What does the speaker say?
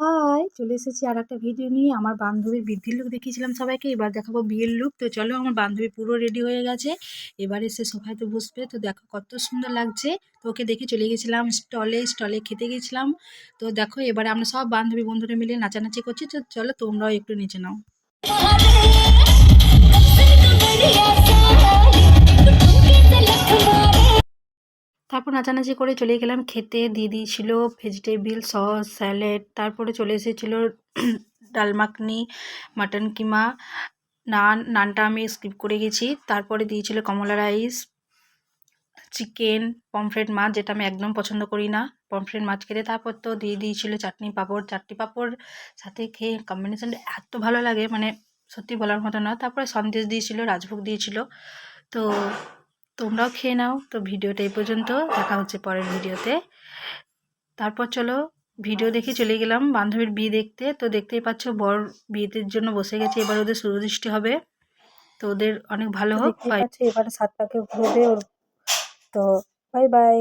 High! চলে এসেছি আরেকটা ভিডিও নিয়ে। আমার বান্ধবীর বৃদ্ধির লুক দেখিয়েছিলাম সবাইকে। এবার দেখাবো বিয়ের লুক। তো চলো, আমার বান্ধবী পুরো রেডি হয়ে গেছে। এবার এসে সোফাতে বসবে। তো দেখো কত সুন্দর লাগছে। তো ওকে দেখে চলে গেছিলাম স্টলে খেতে গেছিলাম। তো দেখো এবারে আমরা সব বান্ধবী বন্ধুরা মিলে নাচানাচি করছি। তো চলো তোমরাও একটু নেচে নাও। তারপর নাচানাচি করে চলে গেলাম খেতে। দিয়ে দিয়েছিল ভেজিটেবিল সস, স্যালাড, তারপরে চলে এসেছিলো ডাল মাখনি, মাটন কিমা, নানটা আমি স্কিপ করে গেছি। তারপরে দিয়েছিল কমলা রাইস, চিকেন, পমফ্রেট মাছ, যেটা আমি একদম পছন্দ করি না পমফ্রেট মাছ খেতে। তারপর তো দিয়ে দিয়েছিল চাটনি পাঁপড় সাথে খেয়ে কম্বিনেশনটা এত ভালো লাগে, মানে সত্যি বলার মতো না। তারপরে সন্দেশ দিয়েছিল, রাজভোগ দিয়েছিল। তো তোমরাও খেয়ে নাও। তো ভিডিওটা এই পর্যন্ত, দেখা হচ্ছে পরের ভিডিওতে। তারপর চলো ভিডিও দেখে চলে গেলাম বান্ধবীর বিয়ে দেখতে। তো দেখতেই পাচ্ছ বর বিয়েদের জন্য বসে গেছে। এবার ওদের শুরুদৃষ্টি হবে। তো ওদের অনেক ভালো হোক। দেখতেই পাচ্ছ এবারে 7 পাকে ঘুরবে ওর। তো বাই বাই।